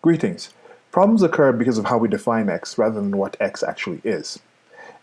Greetings. Problems occur because of how we define X rather than what X actually is.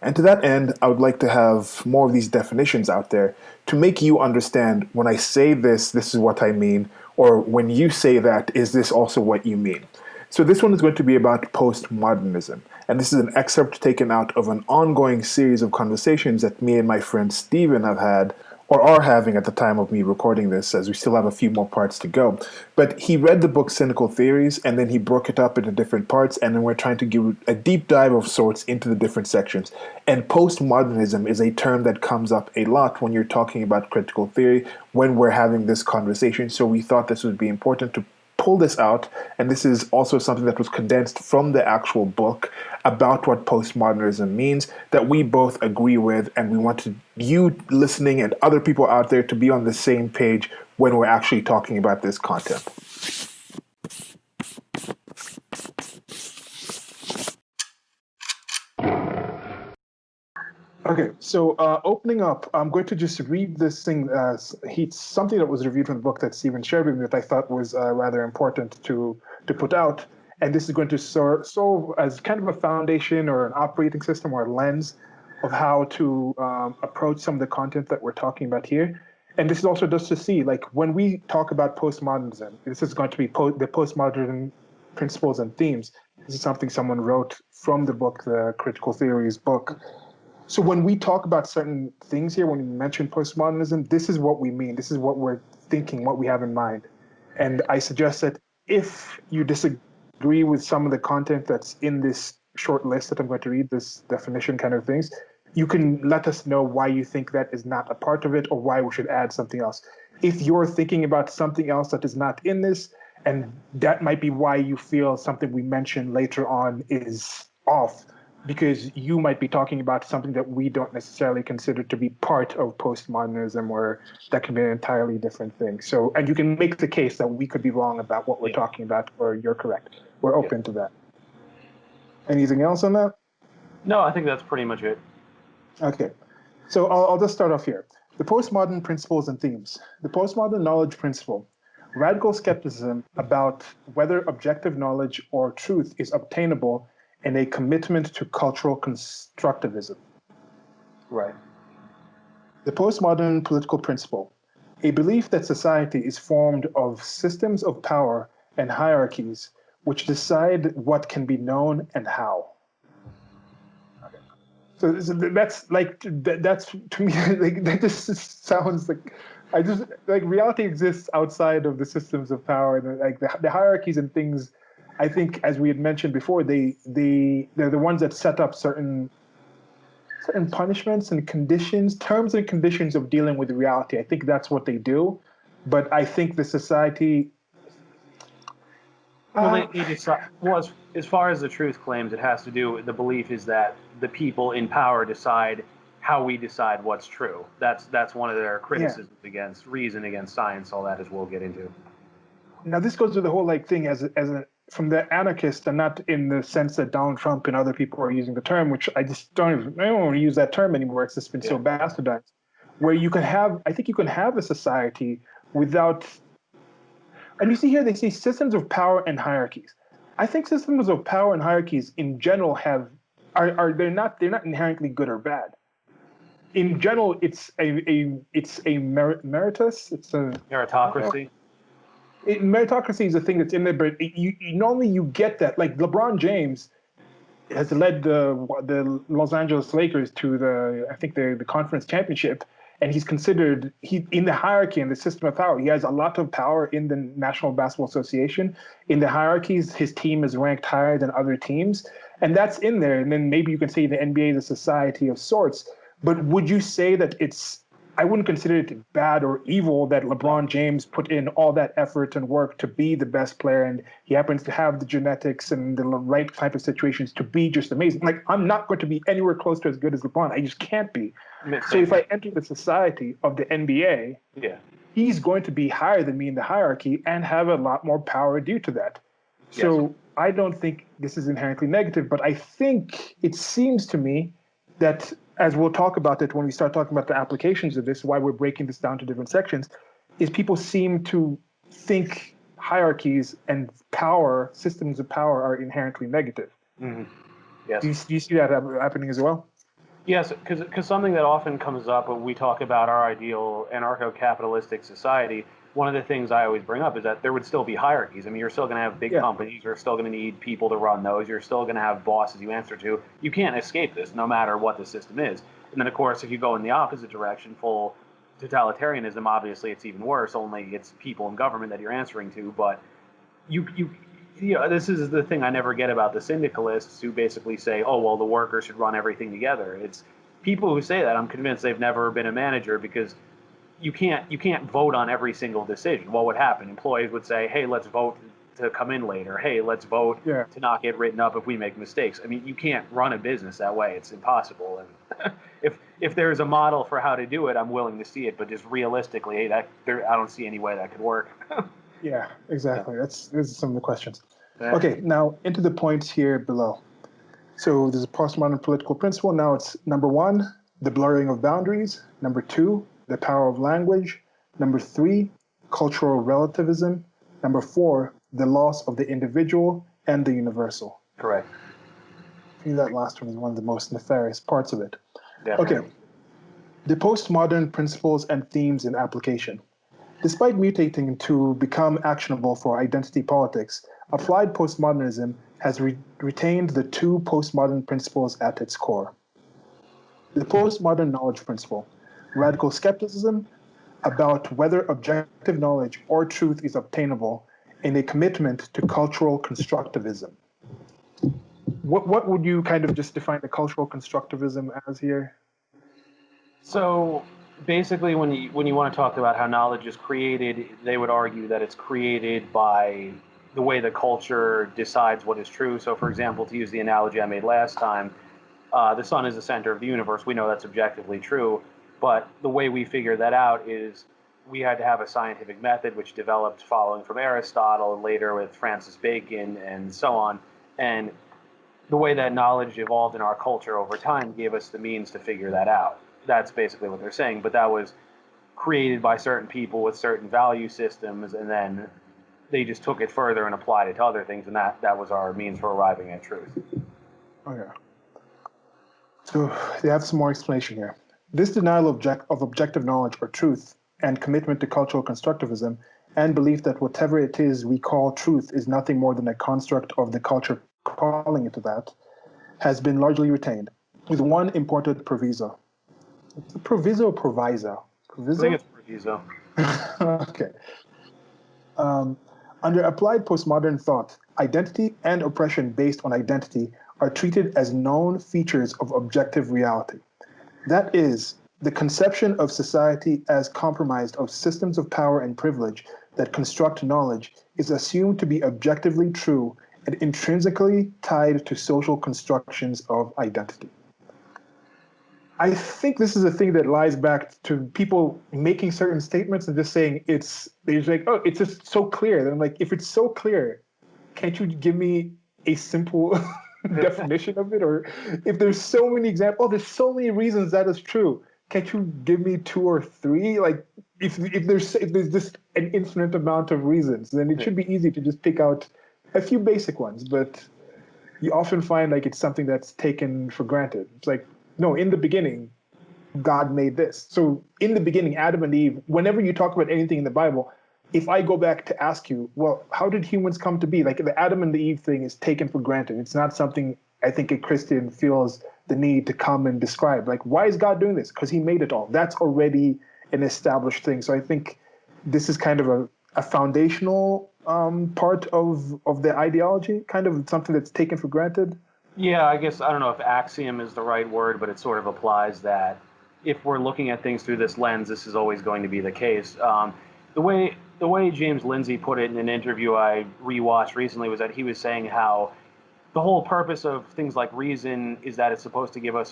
And to that end, I would like to have more of these definitions out there to make you understand when I say this, this is what I mean, or when you say that, is this also what you mean? So this one is going to be about postmodernism, and this is an excerpt taken out of an ongoing series of conversations that me and my friend Steven have had, or are having at the time of me recording this, as we still have a few more parts to go. But he read the book Cynical Theories, and then he broke it up into different parts, and then we're trying to give a deep dive of sorts into the different sections. And postmodernism is a term that comes up a lot when you're talking about critical theory, when we're having this conversation, so we thought this would be important to pull this out, and this is also something that was condensed from the actual book about what postmodernism means that we both agree with, and we want you listening and other people out there to be on the same page when we're actually talking about this content. Okay, so opening up, I'm going to just read this thing. Something that was reviewed from the book that Stephen shared with me that I thought was rather important to put out. And this is going to serve as kind of a foundation or an operating system or a lens of how to approach some of the content that we're talking about here. And this is also just to see, like, when we talk about postmodernism, this is going to be the postmodern principles and themes. This is something someone wrote from the book, the Critical Theories book. So when we talk about certain things here, when we mention postmodernism, this is what we mean. This is what we're thinking, what we have in mind. And I suggest that if you disagree with some of the content that's in this short list that I'm going to read, this definition kind of things, you can let us know why you think that is not a part of it or why we should add something else. If you're thinking about something else that is not in this, and that might be why you feel something we mention later on is off, because you might be talking about something that we don't necessarily consider to be part of postmodernism, or that can be an entirely different thing. So, and you can make the case that we could be wrong about what we're talking about, or you're correct. We're open to that. Anything else on that? No, I think that's pretty much it. Okay. So I'll just start off here. The postmodern principles and themes. The postmodern knowledge principle. Radical skepticism about whether objective knowledge or truth is obtainable, and a commitment to cultural constructivism. Right. The postmodern political principle, a belief that society is formed of systems of power and hierarchies which decide what can be known and how. So that's like, that's to me, like, that just sounds like, I just, like, reality exists outside of the systems of power, and like the hierarchies and things. I think, as we had mentioned before, they're the ones that set up certain punishments and conditions, terms and conditions of dealing with reality. I think that's what they do, but I think the society. Well, they decide. Well, as far as the truth claims, it has to do. The belief is that the people in power decide how we decide what's true. That's one of their criticisms against reason, against science, all that, as we'll get into. Now, this goes to the whole like thing from the anarchist, and not in the sense that Donald Trump and other people are using the term, which I don't want to use that term anymore. It's just been so bastardized. Where you can have, I think you can have a society without, and you see here they say systems of power and hierarchies. I think systems of power and hierarchies in general they're not inherently good or bad. In general, it's a meritus. It's a meritocracy. Meritocracy is a thing that's in there, but normally you get that. Like LeBron James has led the Los Angeles Lakers to the conference championship, and he's considered in the hierarchy in the system of power. He has a lot of power in the National Basketball Association. In the hierarchies, his team is ranked higher than other teams, and that's in there. And then maybe you can say the NBA is a society of sorts. But would you say that I wouldn't consider it bad or evil that LeBron James put in all that effort and work to be the best player, and he happens to have the genetics and the right type of situations to be just amazing. Like, I'm not going to be anywhere close to as good as LeBron. I just can't be. So if I enter the society of the NBA, he's going to be higher than me in the hierarchy and have a lot more power due to that. So I don't think this is inherently negative, but I think it seems to me that, as we'll talk about it when we start talking about the applications of this, why we're breaking this down to different sections, is people seem to think hierarchies and power, systems of power, are inherently negative. Mm-hmm. Yes. Do you see that happening as well? Yes, because something that often comes up when we talk about our ideal anarcho-capitalistic society, one of the things I always bring up is that there would still be hierarchies. I mean, you're still going to have big Yeah. companies. You're still going to need people to run those. You're still going to have bosses you answer to. You can't escape this, no matter what the system is. And then, of course, if you go in the opposite direction, full totalitarianism, obviously it's even worse. Only it's people in government that you're answering to. But this is the thing I never get about the syndicalists who basically say, oh, well, the workers should run everything together. It's people who say that, I'm convinced they've never been a manager, because you can't vote on every single decision. What would happen? Employees would say, hey, let's vote to come in later. Hey, let's vote to not get written up if we make mistakes. I mean, you can't run a business that way. It's impossible. And if there's a model for how to do it, I'm willing to see it. But just realistically, I don't see any way that could work. Yeah, exactly. Yeah. Those are some of the questions. Yeah. Okay, now into the points here below. So there's a postmodern political principle. Now it's number 1, the blurring of boundaries. Number 2, the power of language. Number 3, cultural relativism. Number 4, the loss of the individual and the universal. Correct. I think that last one is one of the most nefarious parts of it. Definitely. Okay, the postmodern principles and themes in application. Despite mutating to become actionable for identity politics, applied postmodernism has retained the 2 postmodern principles at its core. The postmodern knowledge principle, radical skepticism about whether objective knowledge or truth is obtainable, and a commitment to cultural constructivism. What would you kind of just define the cultural constructivism as here? So basically, when you want to talk about how knowledge is created, they would argue that it's created by the way the culture decides what is true. So, for example, to use the analogy I made last time, the sun is the center of the universe. We know that's objectively true, but the way we figure that out is we had to have a scientific method which developed following from Aristotle and later with Francis Bacon and so on. And the way that knowledge evolved in our culture over time gave us the means to figure that out. That's basically what they're saying. But that was created by certain people with certain value systems, and then they just took it further and applied it to other things, and that was our means for arriving at truth. Okay. So they have some more explanation here. This denial of objective knowledge or truth and commitment to cultural constructivism and belief that whatever it is we call truth is nothing more than a construct of the culture calling it that has been largely retained, with one important proviso. Proviso or proviso? Proviso? I think it's proviso. Okay. Under applied postmodern thought, identity and oppression based on identity are treated as known features of objective reality. That is, the conception of society as compromised of systems of power and privilege that construct knowledge is assumed to be objectively true and intrinsically tied to social constructions of identity. I think this is a thing that lies back to people making certain statements and just saying they're just like, oh, it's just so clear. And I'm like, if it's so clear, can't you give me a simple definition of it? Or if there's so many examples, oh, there's so many reasons that is true. Can't you give me 2 or 3? Like, if there's just an infinite amount of reasons, then it should be easy to just pick out a few basic ones. But you often find like it's something that's taken for granted. It's like, no, in the beginning, God made this. So in the beginning, Adam and Eve, whenever you talk about anything in the Bible, if I go back to ask you, well, how did humans come to be? Like the Adam and the Eve thing is taken for granted. It's not something I think a Christian feels the need to come and describe. Like, why is God doing this? Because he made it all. That's already an established thing. So I think this is kind of a foundational part of the ideology, kind of something that's taken for granted. Yeah, I guess I don't know if axiom is the right word, but it sort of applies that if we're looking at things through this lens, this is always going to be the case. The way James Lindsay put it in an interview I rewatched recently was that he was saying how the whole purpose of things like reason is that it's supposed to give us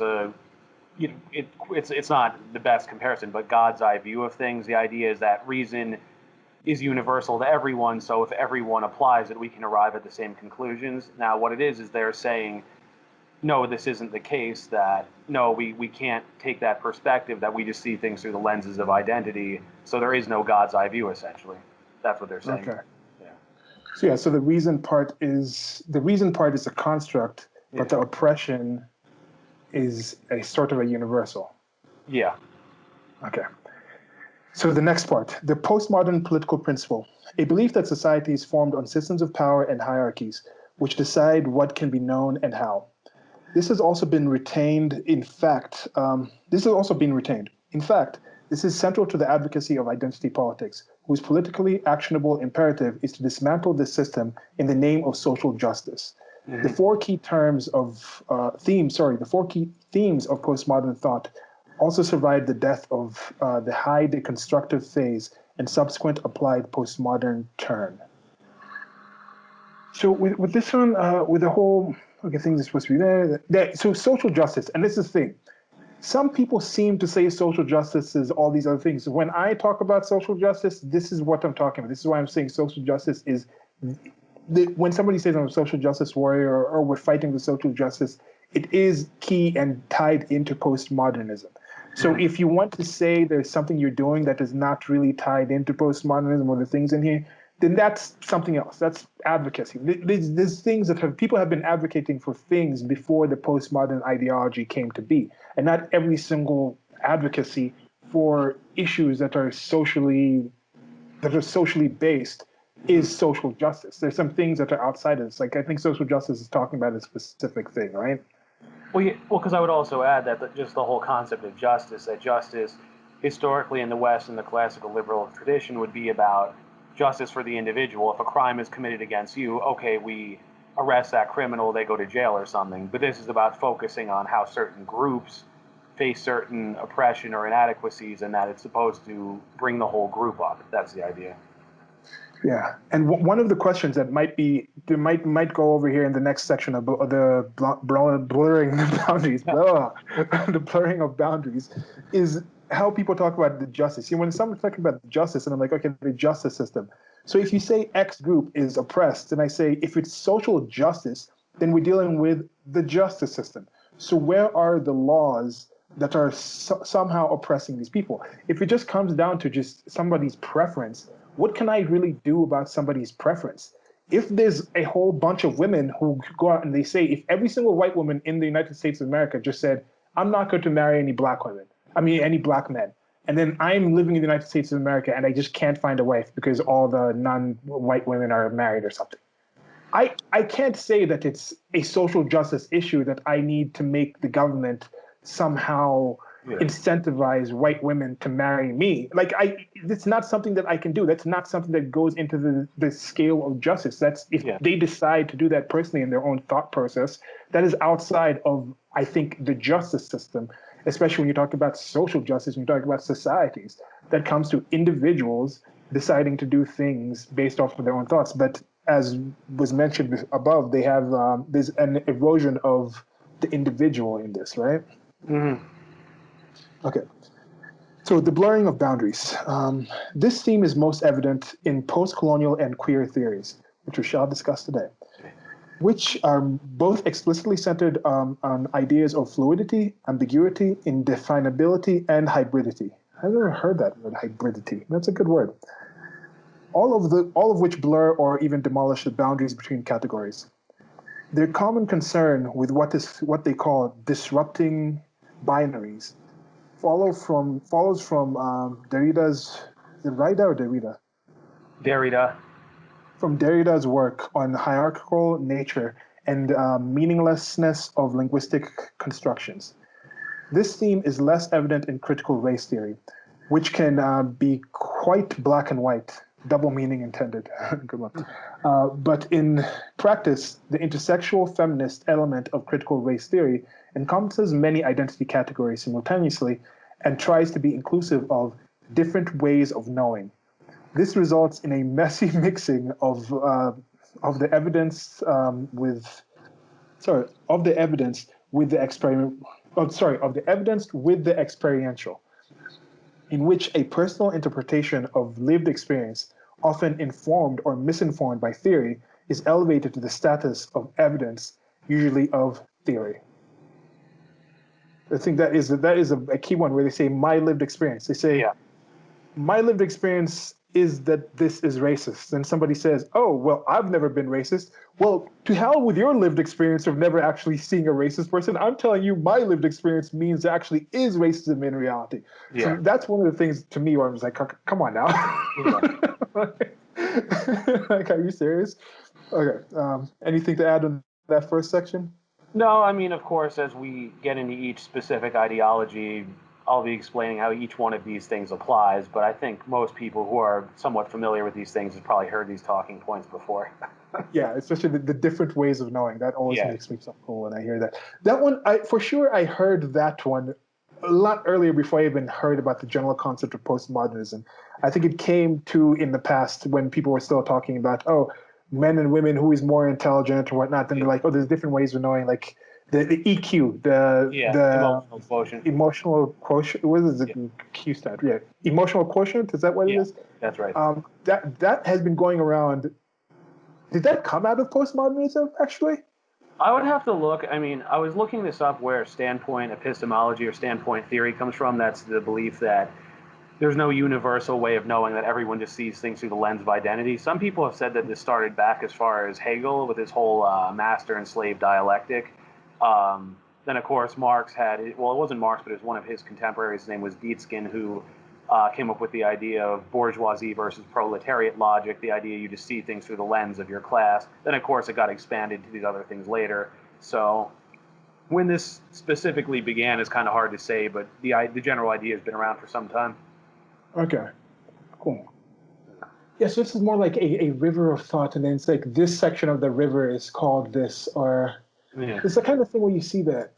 it's not the best comparison, but God's eye view of things. The idea is that reason is universal to everyone, so if everyone applies it, we can arrive at the same conclusions. Now, what it is they're saying, no, this isn't the case, that, no, we can't take that perspective, that we just see things through the lenses of identity, so there is no God's eye view, essentially. That's what they're saying. Okay. Yeah. So yeah, so the reason part is a construct, but the oppression is a sort of a universal. Yeah. Okay. So the next part, the postmodern political principle, a belief that society is formed on systems of power and hierarchies, which decide what can be known and how. This has also been retained. In fact, this is central to the advocacy of identity politics, whose politically actionable imperative is to dismantle this system in the name of social justice. The four key themes of postmodern thought also survived the death of the high deconstructive phase and subsequent applied postmodern turn. So with this one, with the whole things are supposed to be there. So social justice, and this is the thing. Some people seem to say social justice is all these other things. When I talk about social justice, this is what I'm talking about. This is why I'm saying social justice is when somebody says I'm a social justice warrior or we're fighting for social justice, it is key and tied into postmodernism. So if you want to say there's something you're doing that is not really tied into postmodernism or the things in here, then that's something else. That's advocacy. There's things that people have been advocating for things before the postmodern ideology came to be. And not every single advocacy for issues that are socially based is social justice. There's some things that are outside of this. Like I think social justice is talking about a specific thing, right? Well, because I would also add that just the whole concept of justice, that justice historically in the West and the classical liberal tradition would be about justice for the individual. If a crime is committed against you, okay, we arrest that criminal, they go to jail or something. But this is about focusing on how certain groups face certain oppression or inadequacies, and that it's supposed to bring the whole group up. That's the idea. Yeah, and one of the questions that might go over here in the next section of the blurring the boundaries, the blurring of boundaries, is how people talk about the justice. See, when someone's talking about justice, and I'm like, okay, the justice system. So if you say X group is oppressed, and I say if it's social justice, then we're dealing with the justice system. So where are the laws that are somehow oppressing these people? If it just comes down to just somebody's preference, what can I really do about somebody's preference? If there's a whole bunch of women who go out and they say, if every single white woman in the United States of America just said, I'm not going to marry any black men, and then I'm living in the United States of America and I just can't find a wife because all the non-white women are married or something. I can't say that it's a social justice issue that I need to make the government somehow incentivize white women to marry me. It's not something that I can do. That's not something that goes into the scale of justice. That's if they decide to do that personally in their own thought process, that is outside of, I think, the justice system, especially when you talk about social justice, when you talk about societies, that comes to individuals deciding to do things based off of their own thoughts. But as was mentioned above, they have there's an erosion of the individual in this, right? Okay. So the blurring of boundaries. This theme is most evident in post-colonial and queer theories, which we shall discuss today, which are both explicitly centered on ideas of fluidity, ambiguity, indefinability, and hybridity. I've never heard that word, hybridity. That's a good word. All of which blur or even demolish the boundaries between categories. Their common concern with what they call disrupting binaries follows from Derrida's, is it Derrida or Derrida? Derrida. From Derrida's work on hierarchical nature and meaninglessness of linguistic constructions. This theme is less evident in critical race theory, which can be quite black and white, double meaning intended. Good one. But in practice, the intersexual feminist element of critical race theory encompasses many identity categories simultaneously and tries to be inclusive of different ways of knowing. This results in a messy mixing of the evidence with the evidence with the experiential, in which a personal interpretation of lived experience, often informed or misinformed by theory, is elevated to the status of evidence, usually of theory. I think that is a key one where they say my lived experience. They say my lived experience is that this is racist. And somebody says, oh, well, I've never been racist. Well, to hell with your lived experience of never actually seeing a racist person. I'm telling you, my lived experience means there actually is racism in reality. Yeah. So that's one of the things to me where I was like, come on now. Like, are you serious? Okay. Anything to add on that first section? No, I mean, of course, as we get into each specific ideology, I'll be explaining how each one of these things applies, but I think most people who are somewhat familiar with these things have probably heard these talking points before. Yeah, especially the different ways of knowing. That always Yeah. makes me so cool when I hear that. That one, for sure, I heard that one a lot earlier before I even heard about the general concept of postmodernism. I think it came to in the past when people were still talking about, oh, men and women, who is more intelligent or whatnot. Then they're like, oh, there's different ways of knowing, like the EQ, the Emotional quotient. emotional quotient. What is the Q stand? Yeah, emotional quotient. Is that what it is? That's right. That has been going around. Did that come out of postmodernism, actually? I would have to look. I mean, I was looking this up where standpoint epistemology or standpoint theory comes from. That's the belief that there's no universal way of knowing, that everyone just sees things through the lens of identity. Some people have said that this started back as far as Hegel with his whole master and slave dialectic. Then, of course, Marx had, well, it wasn't Marx, but it was one of his contemporaries. His name was Dietzken, who came up with the idea of bourgeoisie versus proletariat logic, the idea you just see things through the lens of your class. Then, of course, it got expanded to these other things later. So when this specifically began is kind of hard to say, but the general idea has been around for some time. Okay, cool. Yeah, so this is more like a river of thought, and then it's like this section of the river is called this, or it's the kind of thing where you see that,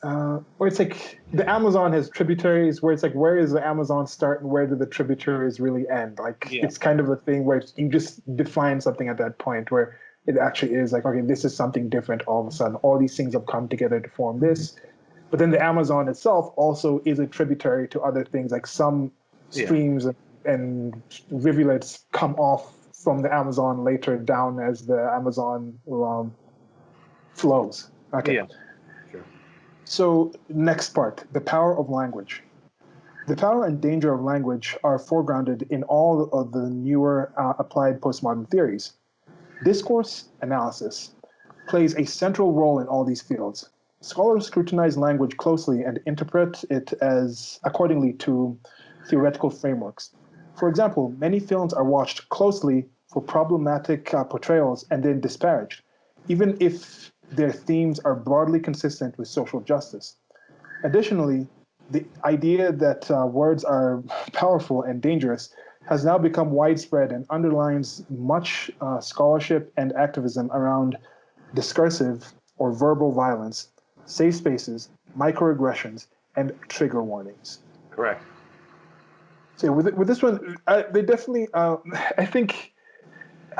where it's like the Amazon has tributaries, where it's like, where does the Amazon start and where do the tributaries really end? Like, it's kind of a thing where you just define something at that point where it actually is like, okay, this is something different all of a sudden. All these things have come together to form this. But then the Amazon itself also is a tributary to other things, like some streams and rivulets come off from the Amazon later down as the Amazon flows. Okay. Yeah, sure. So next part, the power of language. The power and danger of language are foregrounded in all of the newer applied postmodern theories. Discourse analysis plays a central role in all these fields. Scholars scrutinize language closely and interpret it as accordingly to theoretical frameworks. For example, many films are watched closely for problematic portrayals and then disparaged, even if their themes are broadly consistent with social justice. Additionally, the idea that words are powerful and dangerous has now become widespread and underlines much scholarship and activism around discursive or verbal violence, safe spaces, microaggressions, and trigger warnings. Correct. So with this one, they definitely, I think,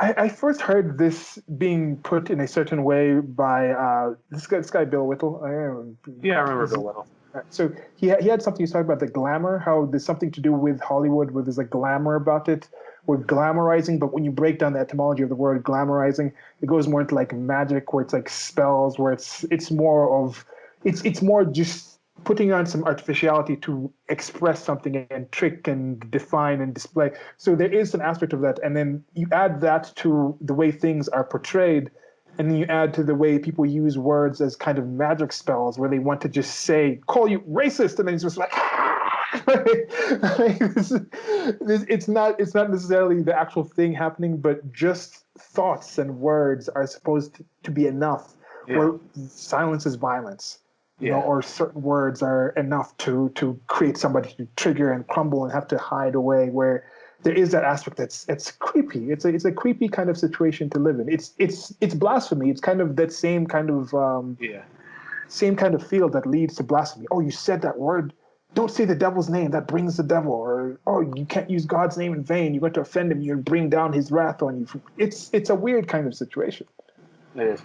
I first heard this being put in a certain way by this guy Bill Whittle. I remember Bill Whittle. So he had something, he's talking about the glamour, how there's something to do with Hollywood where there's like glamour about it. We're glamorizing, but when you break down the etymology of the word glamorizing, it goes more into like magic, where it's like spells, where it's more just putting on some artificiality to express something and trick and define and display. So there is an aspect of that. And then you add that to the way things are portrayed, and then you add to the way people use words as kind of magic spells, where they want to just say, call you racist, and then it's just like, it's not necessarily the actual thing happening, but just thoughts and words are supposed to be enough. Where silence is violence. You know, or certain words are enough to create somebody to trigger and crumble and have to hide away. Where there is that aspect it's creepy. It's a creepy kind of situation to live in. It's blasphemy. It's kind of that same kind of field that leads to blasphemy. Oh, you said that word. Don't say the devil's name. That brings the devil. Or oh, you can't use God's name in vain. You're going to offend him. You bring down his wrath on you. It's a weird kind of situation. It is.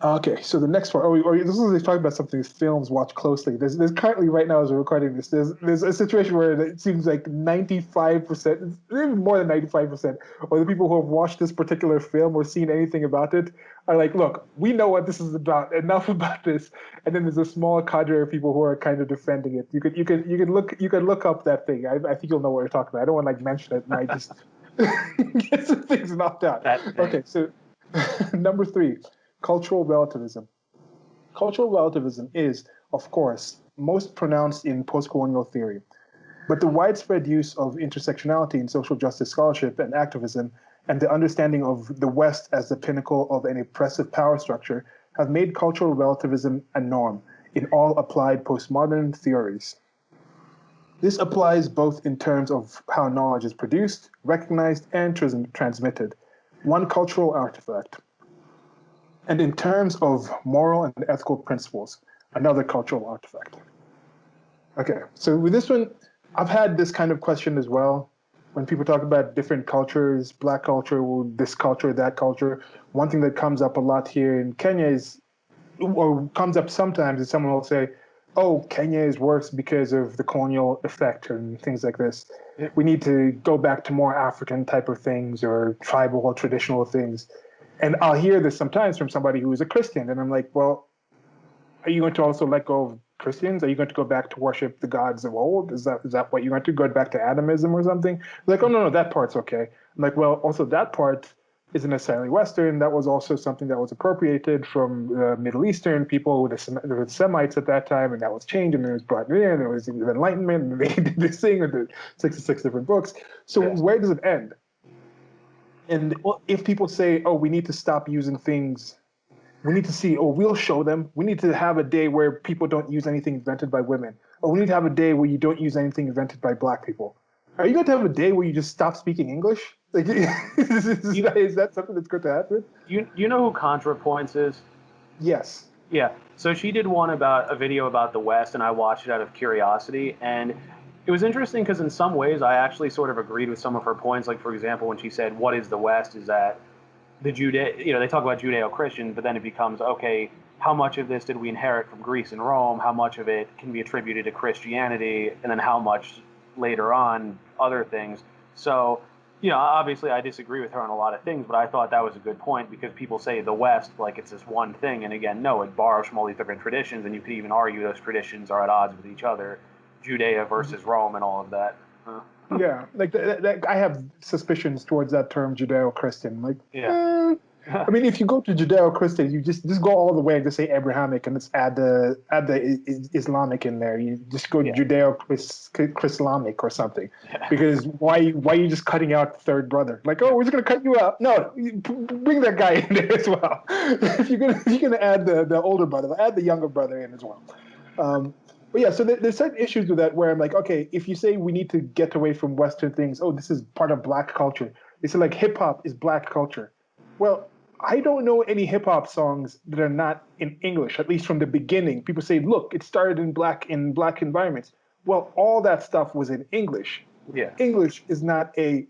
Okay, so the next one, this is talking about something films watch closely. There's currently right now as we're recording this, there's a situation where it seems like 95%, even more than 95%, of the people who have watched this particular film or seen anything about it are like, look, we know what this is about. Enough about this. And then there's a small cadre of people who are kind of defending it. You can look up that thing. I think you'll know what you're talking about. I don't want to like mention it and I just get some things knocked out. That thing. Okay, so number 3. Cultural relativism. Cultural relativism is, of course, most pronounced in post-colonial theory, but the widespread use of intersectionality in social justice scholarship and activism and the understanding of the West as the pinnacle of an oppressive power structure have made cultural relativism a norm in all applied postmodern theories. This applies both in terms of how knowledge is produced, recognized, and transmitted, one cultural artifact, and in terms of moral and ethical principles, another cultural artifact. Okay, so with this one, I've had this kind of question as well. When people talk about different cultures, black culture, this culture, that culture, one thing that comes up a lot here in Kenya is, or comes up sometimes, is someone will say, oh, Kenya is worse because of the colonial effect and things like this. We need to go back to more African type of things or tribal or traditional things. And I'll hear this sometimes from somebody who is a Christian, and I'm like, well, are you going to also let go of Christians? Are you going to go back to worship the gods of old? Is that what you're going to go back to Atomism or something? Like, oh no, that part's okay. I'm like, well, also that part isn't necessarily Western. That was also something that was appropriated from Middle Eastern people with the Semites at that time, and that was changed, and it was brought in, and there was the Enlightenment, and they did this thing with the 66 different books. So where does it end? And if people say, oh, we need to stop using things, we need to see, oh, we'll show them. We need to have a day where people don't use anything invented by women. Or we need to have a day where you don't use anything invented by black people. Are you going to have a day where you just stop speaking English? Like, is that something that's going to happen? You know who ContraPoints is? Yes. Yeah. So she did one about a video about the West, and I watched it out of curiosity. And it was interesting because in some ways I actually sort of agreed with some of her points. Like, for example, when she said, what is the West? Is that they talk about Judeo-Christian, but then it becomes, okay, how much of this did we inherit from Greece and Rome? How much of it can be attributed to Christianity? And then how much later on other things? So, obviously I disagree with her on a lot of things, but I thought that was a good point because people say the West like it's this one thing. And again, no, it borrows from all these different traditions, and you could even argue those traditions are at odds with each other, Judea versus Rome and all of that. Yeah, like I have suspicions towards that term Judeo-Christian. Like, I mean, if you go to Judeo-Christian, you just go all the way and just say Abrahamic, and let's add the Islamic in there. You just go Judeo-Chrislamic or something, because why are you just cutting out third brother? Like, oh, we're just gonna cut you out. No, bring that guy in there as well. if you're gonna add the older brother, add the younger brother in as well. But yeah, so there's certain issues with that where I'm like, okay, if you say we need to get away from Western things, oh, this is part of black culture. They say like hip hop is black culture. Well, I don't know any hip hop songs that are not in English, at least from the beginning. People say, look, it started in black environments. Well, all that stuff was in English. Yeah. English is not a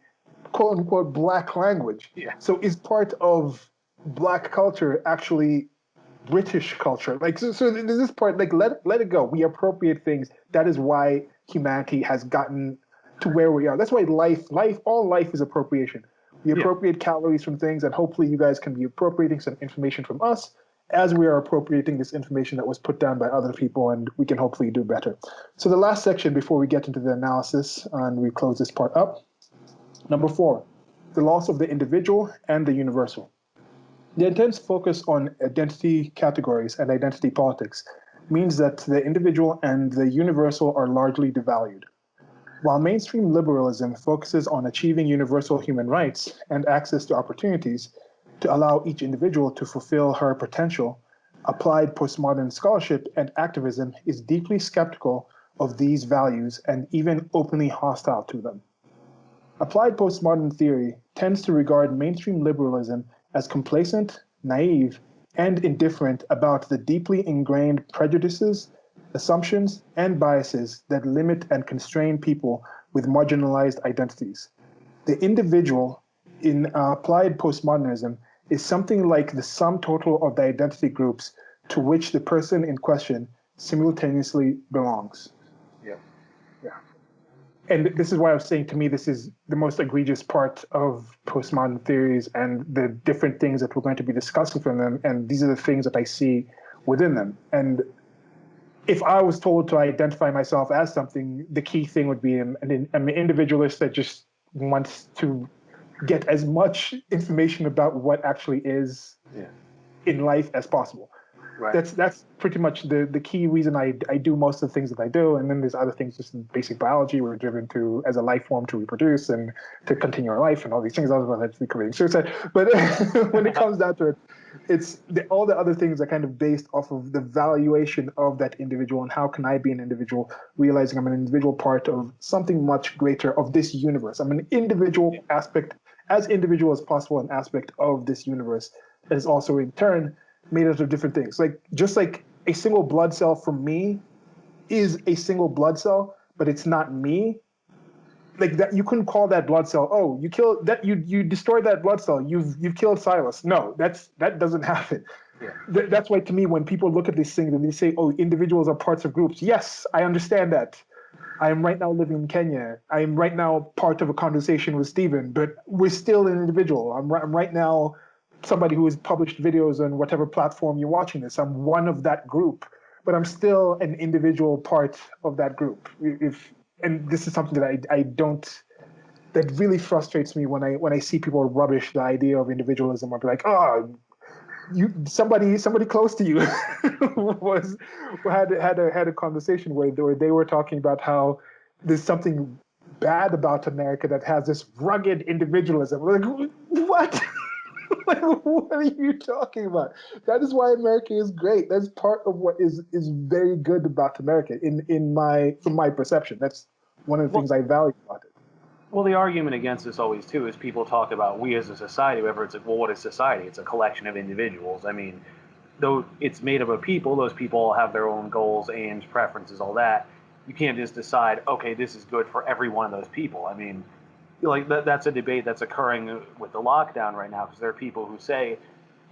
quote unquote black language. Yeah. So is part of black culture actually British culture? Like, so there's this part, like, let it go. We appropriate things. That is why humanity has gotten to where we are. That's why all life is appropriation. We appropriate calories from things, and hopefully you guys can be appropriating some information from us as we are appropriating this information that was put down by other people, and we can hopefully do better. So the last section before we get into the analysis and we close this part up, number 4, the loss of the individual and the universal. The intense focus on identity categories and identity politics means that the individual and the universal are largely devalued. While mainstream liberalism focuses on achieving universal human rights and access to opportunities to allow each individual to fulfill her potential, applied postmodern scholarship and activism is deeply skeptical of these values and even openly hostile to them. Applied postmodern theory tends to regard mainstream liberalism as complacent, naive, and indifferent about the deeply ingrained prejudices, assumptions, and biases that limit and constrain people with marginalized identities. The individual in applied postmodernism is something like the sum total of the identity groups to which the person in question simultaneously belongs. Yeah. Yeah. And this is why I was saying, to me, this is the most egregious part of postmodern theories and the different things that we're going to be discussing from them. And these are the things that I see within them. And if I was told to identify myself as something, the key thing would be I'm an individualist that just wants to get as much information about what actually is in life as possible. Right. That's pretty much the key reason I do most of the things that I do. And then there's other things just in basic biology. We're driven to, as a life form, to reproduce and to continue our life and all these things. Otherwise, I'd be committing suicide. But when it comes down to it, it's all the other things are kind of based off of the valuation of that individual and how can I be an individual, realizing I'm an individual part of something much greater of this universe. I'm an individual aspect, as individual as possible, an aspect of this universe that is also in turn made out of different things. Like, just like a single blood cell from me is a single blood cell, but it's not me. Like that, you couldn't call that blood cell, oh, you killed that, you destroyed that blood cell, you've killed Silas. No, that doesn't happen. Yeah. That's why, to me, when people look at these things and they say, oh, individuals are parts of groups, yes, I understand that. I am right now living in Kenya. I am right now part of a conversation with Stephen, but we're still an individual. I'm right now somebody who has published videos on whatever platform you're watching this. I'm one of that group, but I'm still an individual part of that group. And this is something that I don't, that really frustrates me when I see people rubbish the idea of individualism, or be like, oh, somebody close to you had a conversation where they were talking about how there's something bad about America that has this rugged individualism. We're like, what? Like, what are you talking about? That is why America is great. That's part of what is very good about America from my perception. That's one of the things I value about it. Well, the argument against this always, too, is people talk about we as a society, whatever. It's like, well, what is society? It's a collection of individuals. I mean, though it's made up of people, those people all have their own goals, aims, preferences, all that. You can't just decide, okay, this is good for every one of those people. I mean, like that's a debate that's occurring with the lockdown right now, because there are people who say,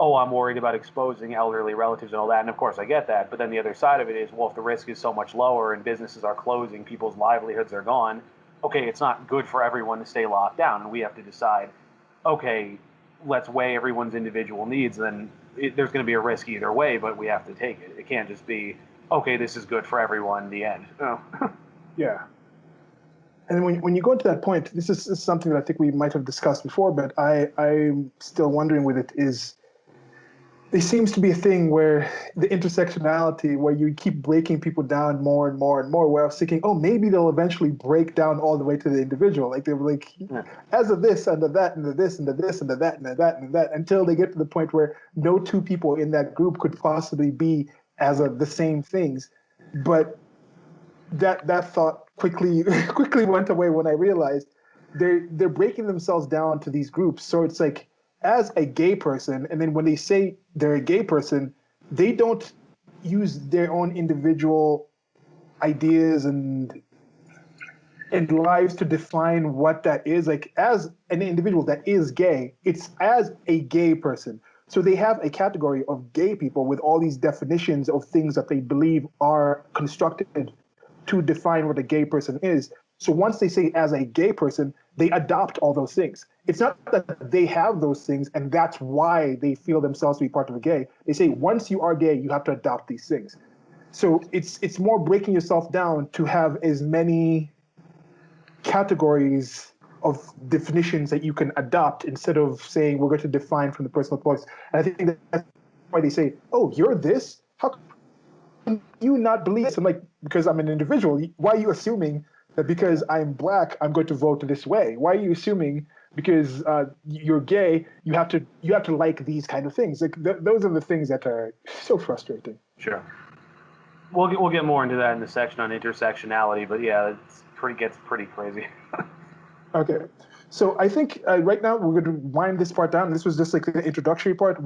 oh, I'm worried about exposing elderly relatives and all that. And of course, I get that. But then the other side of it is, well, if the risk is so much lower and businesses are closing, people's livelihoods are gone, okay, it's not good for everyone to stay locked down. And we have to decide, okay, let's weigh everyone's individual needs. Then there's going to be a risk either way, but we have to take it. It can't just be, okay, this is good for everyone, the end. No. Yeah. And when you go into that point, this is something that I think we might have discussed before, but I'm still wondering with it is, there seems to be a thing where the intersectionality, where you keep breaking people down more and more and more, where I was thinking, oh, maybe they'll eventually break down all the way to the individual. Like, they were like, as of this, under that, under this, under this, under that, under that, under that, until they get to the point where no two people in that group could possibly be as of the same things. But that thought quickly went away when I realized they're breaking themselves down to these groups. So it's like, as a gay person, and then when they say they're a gay person, they don't use their own individual ideas and lives to define what that is. Like, as an individual that is gay, it's as a gay person. So they have a category of gay people with all these definitions of things that they believe are constructed to define what a gay person is. So once they say as a gay person, they adopt all those things. It's not that they have those things and that's why they feel themselves to be part of a gay. They say once you are gay, you have to adopt these things. So it's more breaking yourself down to have as many categories of definitions that you can adopt, instead of saying we're going to define from the personal place. And I think that's why they say, oh, you're this? How can you not believe this? I'm like, because I'm an individual. Why are you assuming that because I'm black, I'm going to vote this way? Why are you assuming because you're gay, you have to like these kind of things? Like those are the things that are so frustrating. Sure. We'll get more into that in the section on intersectionality, but yeah, gets pretty crazy. Okay. So I think right now we're going to wind this part down. This was just like the introductory part.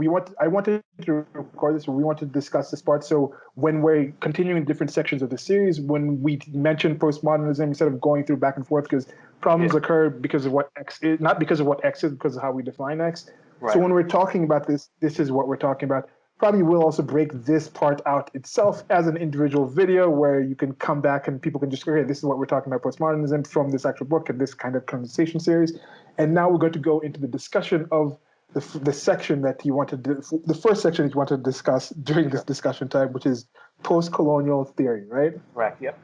I wanted to record this, or we wanted to discuss this part. So when we're continuing different sections of the series, when we mention postmodernism, instead of going through back and forth, because problems occur because of what X is, not because of what X is, because of how we define X. So when we're talking about this, this is what we're talking about. Probably we'll also break this part out itself as an individual video where you can come back and people can just go, okay, this is what we're talking about postmodernism from this actual book and this kind of conversation series. And now we're going to go into the discussion of the section that you wanted to, the first section that you wanted to discuss during this discussion time, which is post-colonial theory, right? Correct, yep.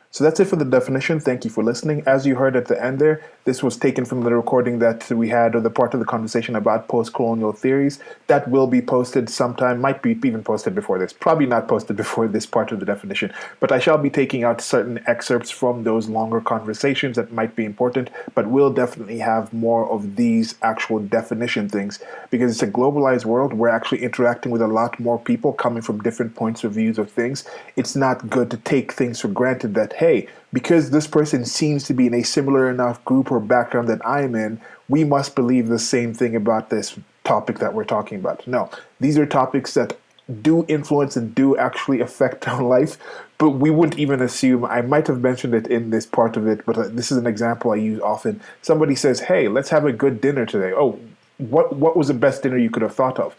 So that's it for the definition. Thank you for listening. As you heard at the end there, this was taken from the recording that we had, or the part of the conversation about post-colonial theories. That will be posted sometime, might be even posted before this, probably not posted before this part of the definition, but I shall be taking out certain excerpts from those longer conversations that might be important, but we'll definitely have more of these actual definition things, because it's a globalized world. We're actually interacting with a lot more people coming from different points of views of things. It's not good to take things for granted that, hey, because this person seems to be in a similar enough group or background that I'm in, we must believe the same thing about this topic that we're talking about. No, these are topics that do influence and do actually affect our life, but we wouldn't even assume. I might have mentioned it in this part of it, but this is an example I use often. Somebody says, hey, let's have a good dinner today. Oh, what was the best dinner you could have thought of?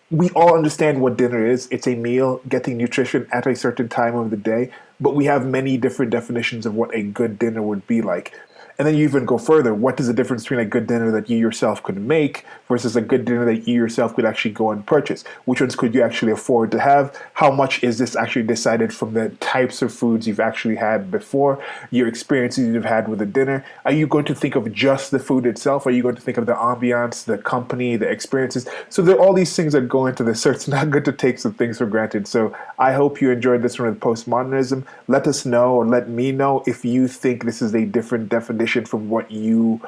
We all understand what dinner is. It's a meal, getting nutrition at a certain time of the day, but we have many different definitions of what a good dinner would be like. And then you even go further. What is the difference between a good dinner that you yourself could make versus a good dinner that you yourself could actually go and purchase? Which ones could you actually afford to have? How much is this actually decided from the types of foods you've actually had before, your experiences you've had with the dinner? Are you going to think of just the food itself? Are you going to think of the ambiance, the company, the experiences? So there are all these things that go into this. So it's not good to take some things for granted. So I hope you enjoyed this one with postmodernism. Let us know, or let me know, if you think this is a different definition from what you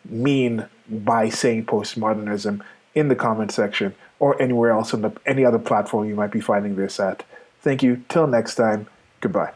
mean by saying postmodernism in the comment section, or anywhere else on any other platform you might be finding this at. Thank you. Till next time. Goodbye.